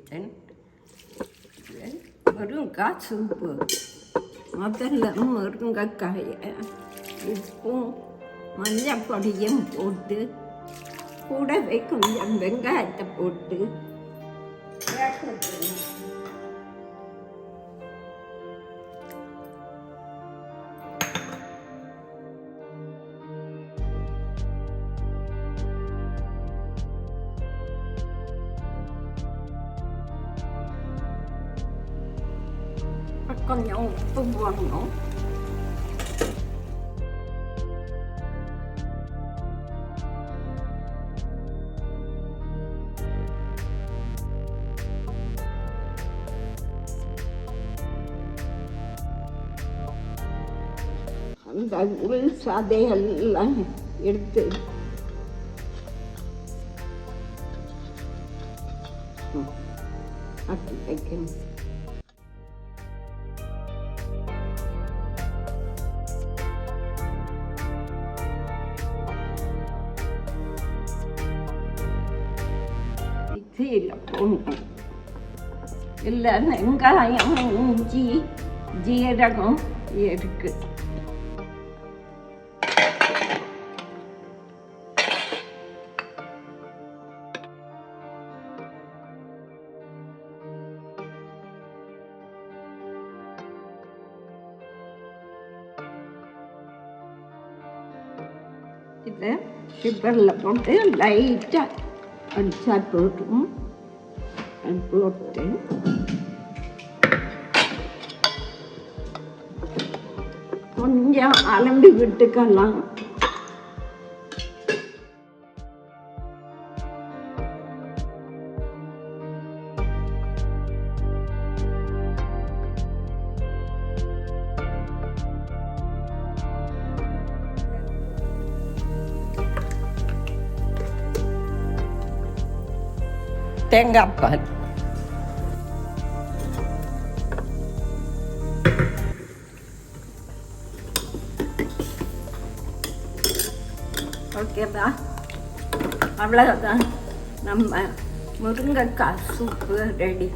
வச்சுட்டேன். முருங்கைக்காய் சூப்பு. முதல்ல முருங்கைக்காயை உப்பும் மஞ்சள் பொடியும் போட்டு கூடவே கொஞ்சம் வெங்காயத்தை போட்டு கொஞ்சம் உப்பு போடணும். அந்த உள் சதையெல்லாம் எடுத்து அப்படி வைக்கணும். மிக்சியில் போடணும். இல்லை வெங்காயம் இஞ்சி ஜீரகம் இருக்கு. இதை ஷுகரில் போட்டு லைட்டாக அடிச்சா போட்டும் போட்டு கொஞ்சம் அலம்பி விட்டுக்கலாம். தேங்காய் பால் ஓகேவா? அவ்வளோதான், நம்ம முருங்கைக்காய் சூப்பு ரெடி.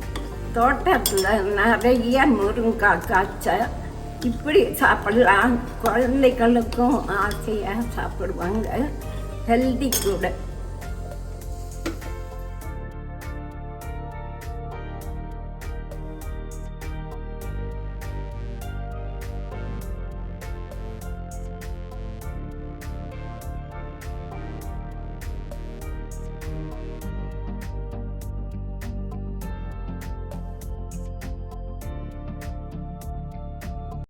தோட்டத்தில் நிறைய முருங்கைக்காய் காய்ச்ச இப்படி சாப்பிடலாம். குழந்தைகளுக்கும் ஆசையாக சாப்பிடுவாங்க. ஹெல்தி கூட.